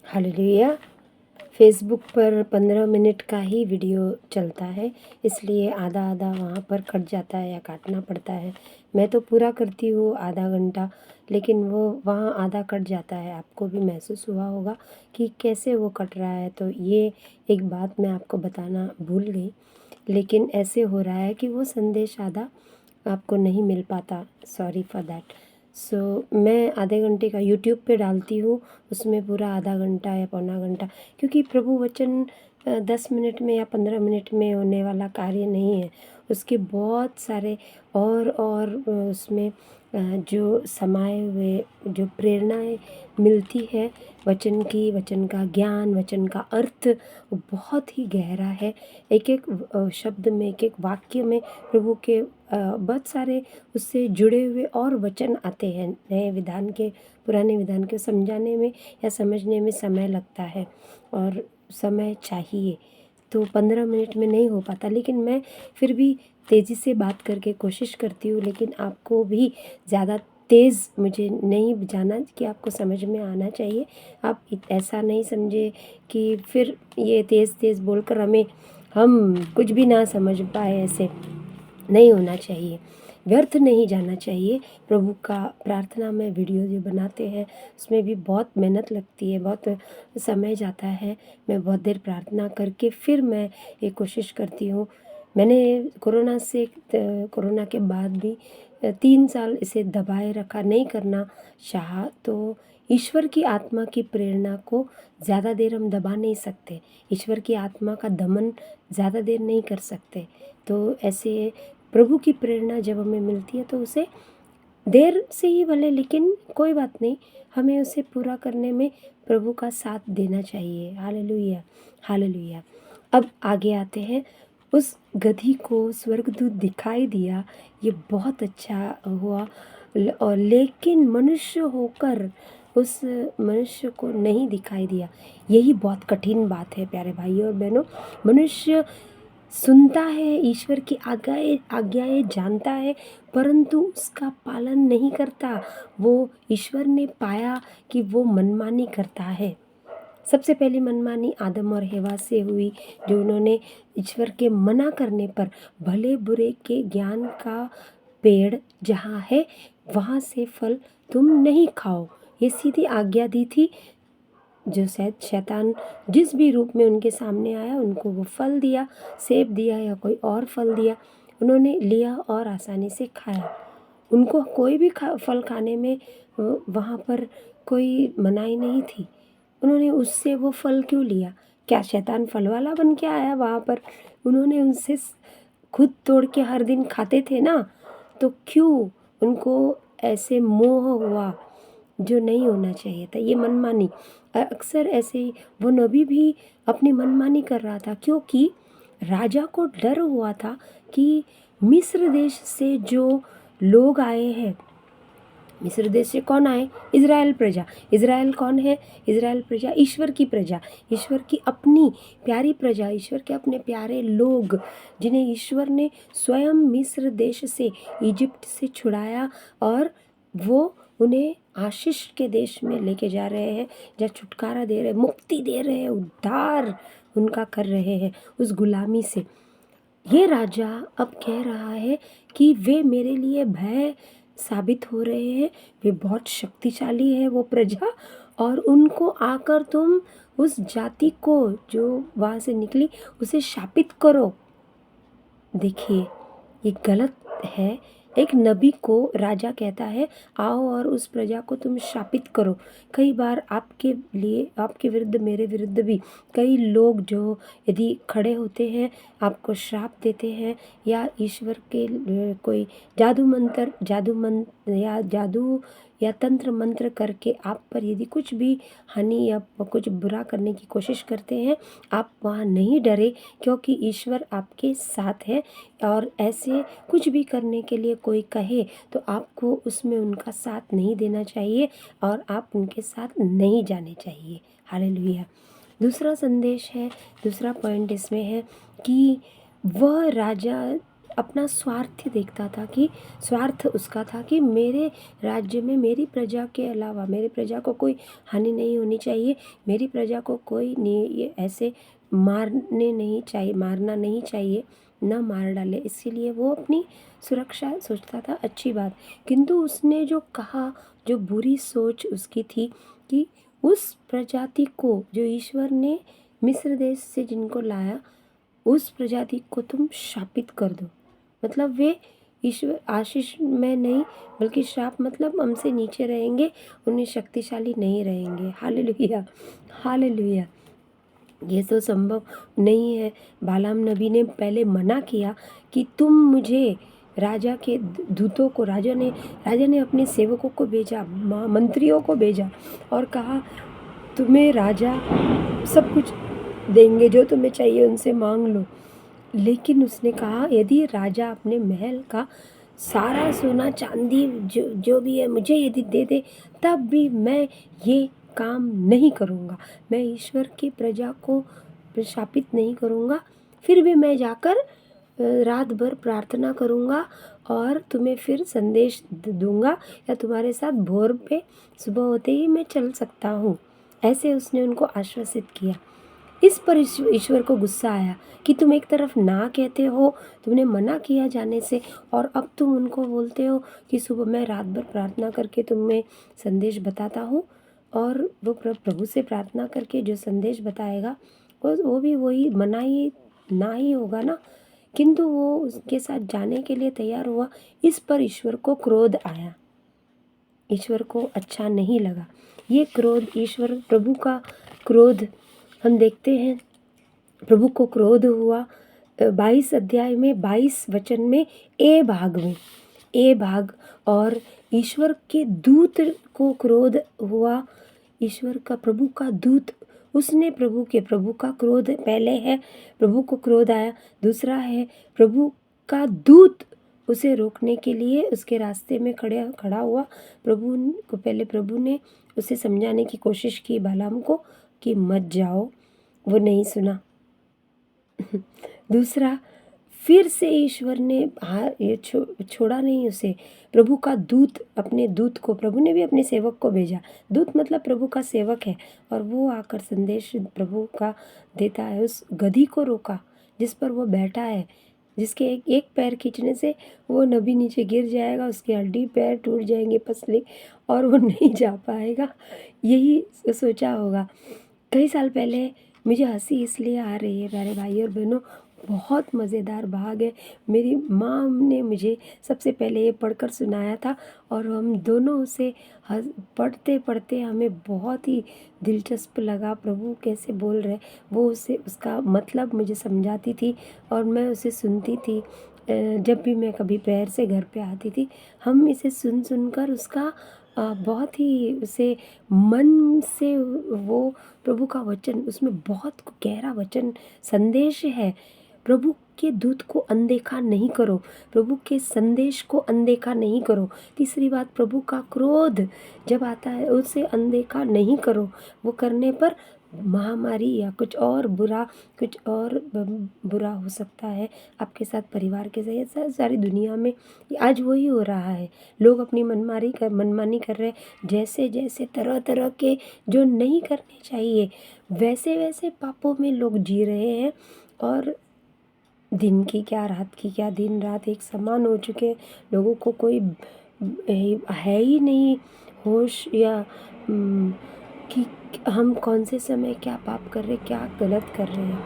Hallelujah. Facebook पर 15 minute का ही video चलता है, इसलिए आधा आधा वहाँ पर कट जाता है या काटना पड़ता है। मैं तो पूरा करती हूँ आधा घंटा, लेकिन वो वहाँ आधा कट जाता है। आपको भी महसूस हुआ होगा कि कैसे वो कट रहा है। तो ये एक बात मैं आपको बताना भूल गई, लेकिन ऐसे हो रहा है कि वो संदेश आधा आपको नहीं मिल पाता। Sorry for that. सो मैं आधे घंटे का यूट्यूब पे डालती हूँ, उसमें पूरा आधा घंटा या पौना घंटा, क्योंकि प्रभु वचन 10 मिनट में या 15 मिनट में होने वाला कार्य नहीं है। उसके बहुत सारे और उसमें जो समाये हुए जो प्रेरणाएँ मिलती है वचन की, वचन का ज्ञान, वचन का अर्थ वो बहुत ही गहरा है। एक एक शब्द में, एक एक वाक्य में प्रभु के बहुत सारे उससे जुड़े हुए और वचन आते हैं। नए विधान के, पुराने विधान के समझाने में या समझने में समय लगता है और समय चाहिए, तो 15 मिनट में नहीं हो पाता। लेकिन मैं फिर भी तेज़ी से बात करके कोशिश करती हूँ, लेकिन आपको भी ज़्यादा तेज़ मुझे नहीं जाना कि आपको समझ में आना चाहिए। आप ऐसा नहीं समझे कि फिर ये तेज़ तेज़ बोलकर हम कुछ भी ना समझ पाए, ऐसे नहीं होना चाहिए। व्यर्थ नहीं जाना चाहिए। प्रभु का प्रार्थना में वीडियो जो बनाते हैं उसमें भी बहुत मेहनत लगती है, बहुत समय जाता है। मैं बहुत देर प्रार्थना करके फिर मैं ये कोशिश करती हूँ। मैंने कोरोना के बाद भी 3 साल इसे दबाए रखा, नहीं करना चाहा। तो ईश्वर की आत्मा की प्रेरणा को ज़्यादा देर हम दबा नहीं सकते। ईश्वर की आत्मा का दमन ज़्यादा देर नहीं कर सकते। तो ऐसे प्रभु की प्रेरणा जब हमें मिलती है तो उसे देर से ही भले, लेकिन कोई बात नहीं, हमें उसे पूरा करने में प्रभु का साथ देना चाहिए। Hallelujah, hallelujah. अब आगे आते हैं। उस गधी को स्वर्गदूत दिखाई दिया, ये बहुत अच्छा हुआ। और लेकिन मनुष्य होकर उस मनुष्य को नहीं दिखाई दिया। यही बहुत कठिन बात है प्यारे भाइयों और बहनों। मनुष्य सुनता है, ईश्वर की आज्ञाएं जानता है, परंतु उसका पालन नहीं करता। वो ईश्वर ने पाया कि वो मनमानी करता है। सबसे पहली मनमानी आदम और हेवा से हुई, जो उन्होंने ईश्वर के मना करने पर भले बुरे के ज्ञान का पेड़ जहाँ है वहाँ से फल तुम नहीं खाओ, ये सीधी आज्ञा दी थी। जो शैतान जिस भी रूप में उनके सामने आया, उनको वो फल दिया, सेब दिया या कोई और फल दिया, उन्होंने लिया और आसानी से खाया। उनको कोई भी फल खाने में वहाँ पर कोई मनाही नहीं थी। उन्होंने उससे वो फल क्यों लिया? क्या शैतान फल वाला बन के आया वहाँ पर? उन्होंने उनसे खुद तोड़ के हर दिन खाते थे ना, तो क्यों उनको ऐसे मोह हुआ जो नहीं होना चाहिए था? ये मनमानी अक्सर ऐसे ही वो नबी भी अपनी मनमानी कर रहा था, क्योंकि राजा को डर हुआ था कि मिस्र देश से जो लोग आए हैं, मिस्र देश से कौन आए? इज़राइल प्रजा। इज़राइल कौन है? इज़राइल प्रजा ईश्वर की प्रजा, ईश्वर की अपनी प्यारी प्रजा, ईश्वर के अपने प्यारे लोग, जिन्हें ईश्वर ने स्वयं मिस्र देश से, इजिप्ट से छुड़ाया और वो उन्हें आशीष के देश में लेके जा रहे हैं, जहाँ छुटकारा दे रहे हैं, मुक्ति दे रहे हैं, उद्धार उनका कर रहे हैं उस गुलामी से। ये राजा अब कह रहा है कि वे मेरे लिए भय साबित हो रहे हैं, वे बहुत शक्तिशाली है वो प्रजा, और उनको आकर तुम उस जाति को जो वहाँ से निकली उसे शापित करो। देखिए, ये गलत है। एक नबी को राजा कहता है आओ और उस प्रजा को तुम शापित करो। कई बार आपके लिए, आपके विरुद्ध, मेरे विरुद्ध भी कई लोग जो यदि खड़े होते हैं, आपको श्राप देते हैं, या ईश्वर के कोई जादू या तंत्र मंत्र करके आप पर यदि कुछ भी हानि या कुछ बुरा करने की कोशिश करते हैं, आप वहाँ नहीं डरे, क्योंकि ईश्वर आपके साथ है। और ऐसे कुछ भी करने के लिए कोई कहे तो आपको उसमें उनका साथ नहीं देना चाहिए और आप उनके साथ नहीं जाने चाहिए। हालेलुया। दूसरा संदेश है, दूसरा पॉइंट इसमें है कि वह राजा अपना स्वार्थ देखता था, कि स्वार्थ उसका था कि मेरे राज्य में मेरी प्रजा के अलावा मेरी प्रजा को कोई हानि नहीं होनी चाहिए, मेरी प्रजा को कोई नहीं ये ऐसे मारना नहीं चाहिए, न मार डाले। इसीलिए वो अपनी सुरक्षा सोचता था, अच्छी बात। किंतु उसने जो कहा, जो बुरी सोच उसकी थी कि उस प्रजाति को जो ईश्वर ने मिस्र देश से जिनको लाया, उस प्रजाति को तुम शापित कर दो। मतलब वे ईश्वर आशीष में नहीं, बल्कि श्राप, मतलब हमसे नीचे रहेंगे, उन्हें शक्तिशाली नहीं रहेंगे। Hallelujah, hallelujah. ये तो संभव नहीं है। बालाम नबी ने पहले मना किया कि तुम मुझे राजा के दूतों को, राजा ने अपने सेवकों को भेजा, मंत्रियों को भेजा और कहा तुम्हें राजा सब कुछ देंगे, जो तुम्हें चाहिए उनसे मांग लो। लेकिन उसने कहा यदि राजा अपने महल का सारा सोना चांदी जो भी है मुझे यदि दे दे, तब भी मैं ये काम नहीं करूँगा, मैं ईश्वर की प्रजा को शापित नहीं करूँगा। फिर भी मैं जाकर रात भर प्रार्थना करूँगा और तुम्हें फिर संदेश दूंगा, या तुम्हारे साथ भोर पे सुबह होते ही मैं चल सकता हूँ। ऐसे उसने उनको आश्वासित किया। इस पर ईश्वर को गुस्सा आया कि तुम एक तरफ ना कहते हो, तुमने मना किया जाने से, और अब तुम उनको बोलते हो कि सुबह मैं रात भर प्रार्थना करके तुम्हें संदेश बताता हूँ। और वो प्रभु से प्रार्थना करके जो संदेश बताएगा वो भी वही मना ही ना ही होगा ना। किंतु वो उसके साथ जाने के लिए तैयार हुआ। इस पर ईश्वर को क्रोध आया, ईश्वर को अच्छा नहीं लगा। ये क्रोध, ईश्वर प्रभु का क्रोध हम देखते हैं। प्रभु को क्रोध हुआ 22 अध्याय में 22 वचन में ए भाग। और ईश्वर के दूत को क्रोध हुआ, ईश्वर का प्रभु का दूत, उसने प्रभु का क्रोध पहले है, प्रभु को क्रोध आया। दूसरा है प्रभु का दूत उसे रोकने के लिए उसके रास्ते में खड़ा हुआ। प्रभु ने उसे समझाने की कोशिश की बालाम को कि मत जाओ, वो नहीं सुना। दूसरा, फिर से ईश्वर ने ये छोड़ा नहीं उसे। प्रभु का दूत, अपने दूत को, प्रभु ने भी अपने सेवक को भेजा। दूत मतलब प्रभु का सेवक है, और वो आकर संदेश प्रभु का देता है। उस गधी को रोका जिस पर वो बैठा है, जिसके एक पैर खींचने से वो नबी नीचे गिर जाएगा, उसकी हड्डी पैर टूट जाएंगे, पसली, और वो नहीं जा पाएगा। यही सोचा होगा। कई साल पहले, मुझे हंसी इसलिए आ रही है प्यारे भाई और बहनों, बहुत मज़ेदार भाग है। मेरी माँ ने मुझे सबसे पहले ये पढ़कर सुनाया था, और हम दोनों उसे पढ़ते पढ़ते हमें बहुत ही दिलचस्प लगा। प्रभु कैसे बोल रहे, वो उसे उसका मतलब मुझे समझाती थी और मैं उसे सुनती थी। जब भी मैं कभी प्रेयर से घर पे आती थी, हम इसे सुनकर उसका बहुत ही उसे मन से, वो प्रभु का वचन, उसमें बहुत गहरा वचन संदेश है। प्रभु के दूत को अनदेखा नहीं करो, प्रभु के संदेश को अनदेखा नहीं करो। तीसरी बात, प्रभु का क्रोध जब आता है उसे अनदेखा नहीं करो। वो करने पर महामारी या कुछ और बुरा हो सकता है आपके साथ, परिवार के साथ, सारी दुनिया में आज वही हो रहा है। लोग अपनी मनमानी कर रहे हैं, जैसे तरह तरह के जो नहीं करने चाहिए वैसे वैसे पापों में लोग जी रहे हैं। और दिन की क्या रात की क्या, दिन रात एक समान हो चुके हैं। लोगों को कोई है ही नहीं होश, या कि हम कौन से समय क्या पाप कर रहे, क्या गलत कर रहे हैं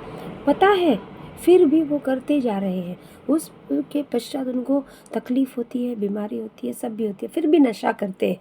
पता है, फिर भी वो करते जा रहे हैं। उसके पश्चात उनको तकलीफ़ होती है, बीमारी होती है, सब भी होती है, फिर भी नशा करते हैं।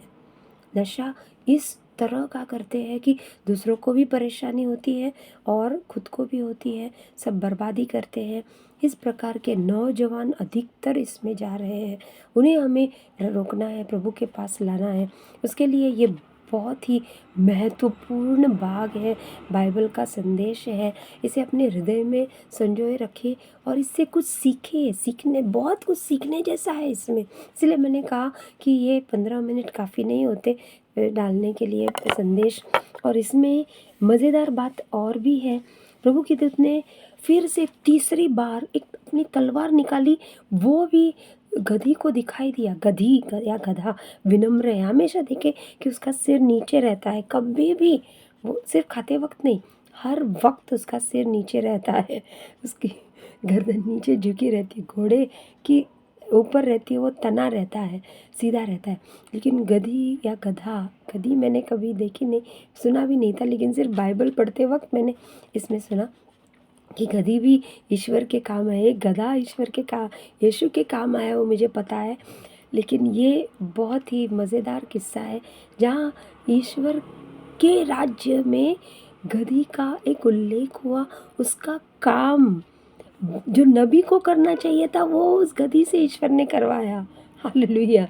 नशा इस तरह का करते हैं कि दूसरों को भी परेशानी होती है और खुद को भी होती है, सब बर्बादी करते हैं। इस प्रकार के नौजवान अधिकतर इसमें जा रहे हैं। उन्हें हमें रोकना है, प्रभु के पास लाना है। उसके लिए ये बहुत ही महत्वपूर्ण भाग है, बाइबल का संदेश है। इसे अपने हृदय में संजोए रखिए और इससे कुछ सीखने बहुत कुछ सीखने जैसा है इसमें। इसलिए मैंने कहा कि ये 15 मिनट काफ़ी नहीं होते डालने के लिए संदेश। और इसमें मज़ेदार बात और भी है प्रभु के दूत ने फिर से तीसरी बार एक अपनी तलवार निकाली, वो भी गधी को दिखाई दिया। गधी या गधा विनम्र है, हमेशा देखे कि उसका सिर नीचे रहता है, कभी भी, वो सिर्फ खाते वक्त नहीं, हर वक्त उसका सिर नीचे रहता है, उसकी गर्दन नीचे झुकी रहती है, घोड़े की ऊपर रहती है, वो तना रहता है, सीधा रहता है। लेकिन गधी या गधा, गधी मैंने कभी देखी नहीं, सुना भी नहीं था, लेकिन सिर्फ बाइबल पढ़ते वक्त मैंने इसमें सुना कि गधी भी ईश्वर के काम है। एक गधा ईश्वर के काम, यीशु के काम आया, वो मुझे पता है। लेकिन ये बहुत ही मज़ेदार किस्सा है जहाँ ईश्वर के राज्य में गधी का एक उल्लेख हुआ। उसका काम जो नबी को करना चाहिए था, वो उस गधी से ईश्वर ने करवाया। हालेलुया।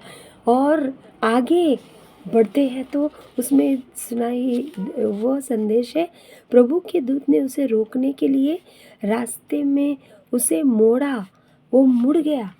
और आगे बढ़ते हैं तो उसमें सुनाई वो संदेश है, प्रभु के दूत ने उसे रोकने के लिए रास्ते में उसे मोड़ा, वो मुड़ गया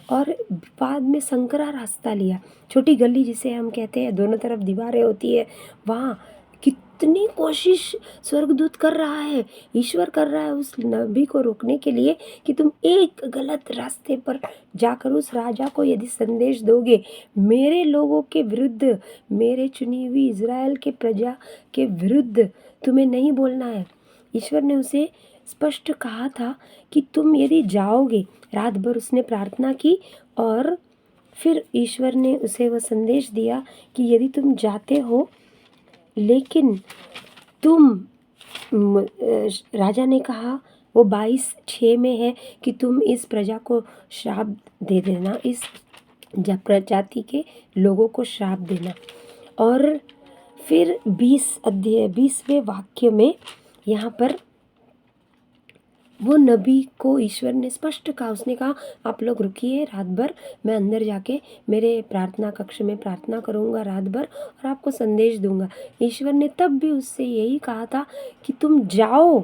और बाद में संकरा रास्ता लिया। छोटी गली जिसे हम कहते हैं, दोनों तरफ दीवारें होती है, वहाँ कितनी कोशिश स्वर्गदूत कर रहा है, ईश्वर कर रहा है उस नबी को रोकने के लिए कि तुम एक गलत रास्ते पर जाकर उस राजा को यदि संदेश दोगे, मेरे लोगों के विरुद्ध, मेरे चुनी हुई इज़राइल के प्रजा के विरुद्ध तुम्हें नहीं बोलना है। ईश्वर ने उसे स्पष्ट कहा था कि तुम यदि जाओगे, रात भर उसने प्रार्थना की और फिर ईश्वर ने उसे वह संदेश दिया कि यदि तुम जाते हो, लेकिन राजा ने कहा, वो 22:6 में है कि तुम इस प्रजा को श्राप दे देना, इस प्रजाति के लोगों को श्राप देना। और फिर 20वें वाक्य में यहाँ पर वो नबी को ईश्वर ने स्पष्ट कहा, उसने कहा आप लोग रुकिए रात भर, मैं अंदर जाके मेरे प्रार्थना कक्ष में प्रार्थना करूँगा रात भर और आपको संदेश दूंगा। ईश्वर ने तब भी उससे यही कहा था कि तुम जाओ,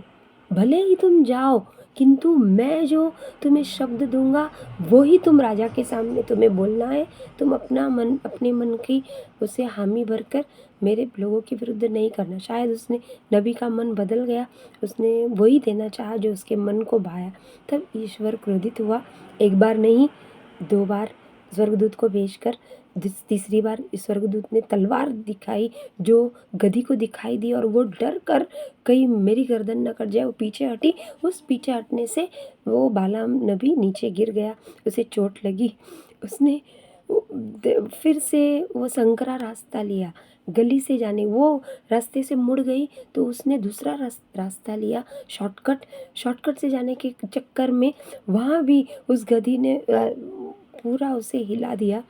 भले ही तुम जाओ, किंतु मैं जो तुम्हें शब्द दूंगा वो ही तुम राजा के सामने तुम्हें बोलना है। तुम अपने मन की उसे हामी भरकर मेरे लोगों के विरुद्ध नहीं करना। शायद उसने नबी का मन बदल गया, उसने वही देना चाहा जो उसके मन को भाया। तब ईश्वर क्रोधित हुआ, एक बार नहीं 2 बार स्वर्गदूत को भेजकर। तीसरी बार स्वर्गदूत ने तलवार दिखाई जो गधी को दिखाई दी, और वो डर कर कहीं मेरी गर्दन न कट जाए, वो पीछे हटी। उस पीछे हटने से वो बालाम नबी नीचे गिर गया, उसे चोट लगी। उसने फिर से वो संकरा रास्ता लिया, गली से जाने, वो रास्ते से मुड़ गई तो उसने दूसरा रास्ता लिया, शॉर्टकट से जाने के चक्कर में वहाँ भी उस गधी ने पूरा उसे हिला दिया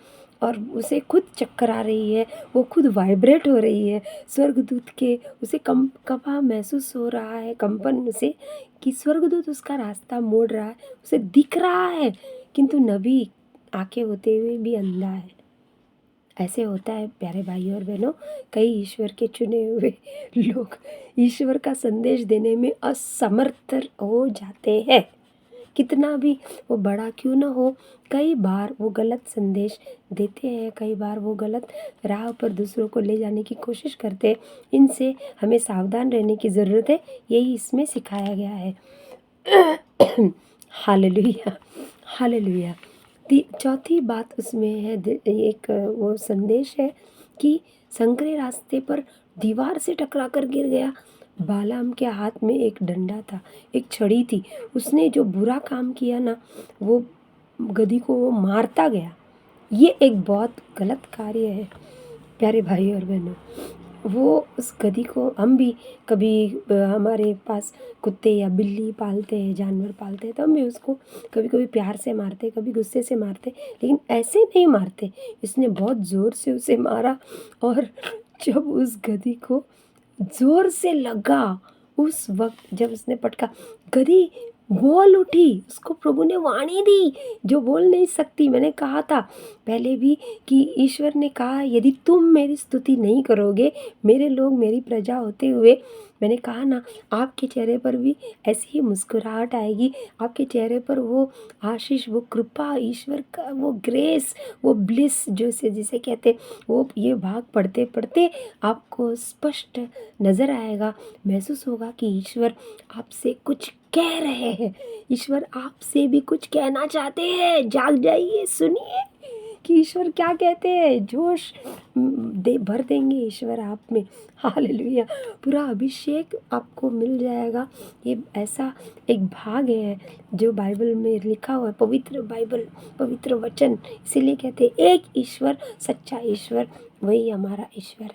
और उसे खुद चक्कर आ रही है, वो खुद वाइब्रेट हो रही है स्वर्गदूत के, उसे कंपा महसूस हो रहा है, कंपन से, कि स्वर्गदूत उसका रास्ता मोड़ रहा है, उसे दिख रहा है, किंतु नबी आंखें होते हुए भी अंधा है। ऐसे होता है प्यारे भाई और बहनों, कई ईश्वर के चुने हुए लोग ईश्वर का संदेश देने में असमर्थ हो जाते हैं। कितना भी वो बड़ा क्यों ना हो, कई बार वो गलत संदेश देते हैं, कई बार वो गलत राह पर दूसरों को ले जाने की कोशिश करते हैं। इनसे हमें सावधान रहने की ज़रूरत है, यही इसमें सिखाया गया है। Hallelujah, hallelujah. चौथी बात उसमें है, एक वो संदेश है कि संकरे रास्ते पर दीवार से टकरा कर गिर गया। बालाम के हाथ में एक डंडा था, एक छड़ी थी, उसने जो बुरा काम किया ना, वो गधी को वो मारता गया। ये एक बहुत गलत कार्य है प्यारे भाई और बहनों। वो उस गधी को, हम भी कभी हमारे पास कुत्ते या बिल्ली पालते हैं, जानवर पालते हैं, तो हम भी उसको कभी कभी प्यार से मारते, कभी गुस्से से मारते, लेकिन ऐसे नहीं मारते। इसने बहुत ज़ोर से उसे मारा, और जब उस गधी को ज़ोर से लगा, उस वक्त जब उसने पटका, गधी बोल उठी, उसको प्रभु ने वाणी दी जो बोल नहीं सकती। मैंने कहा था पहले भी कि ईश्वर ने कहा यदि तुम मेरी स्तुति नहीं करोगे, मेरे लोग मेरी प्रजा होते हुए, मैंने कहा ना आपके चेहरे पर भी ऐसी ही मुस्कुराहट आएगी, आपके चेहरे पर वो आशीष, वो कृपा, ईश्वर का वो ग्रेस, वो ब्लिस जैसे जिसे कहते, वो ये भाग पढ़ते पढ़ते आपको स्पष्ट नज़र आएगा, महसूस होगा कि ईश्वर आपसे कुछ कह रहे हैं, ईश्वर आपसे भी कुछ कहना चाहते हैं। जाग जाइए, सुनिए कि ईश्वर क्या कहते हैं। जोश भर देंगे ईश्वर आप में। हालेलुया, पूरा अभिषेक आपको मिल जाएगा। ये ऐसा एक भाग है जो बाइबल में लिखा हुआ है, पवित्र बाइबल, पवित्र वचन। इसीलिए कहते हैं एक ईश्वर, सच्चा ईश्वर, वही हमारा ईश्वर है।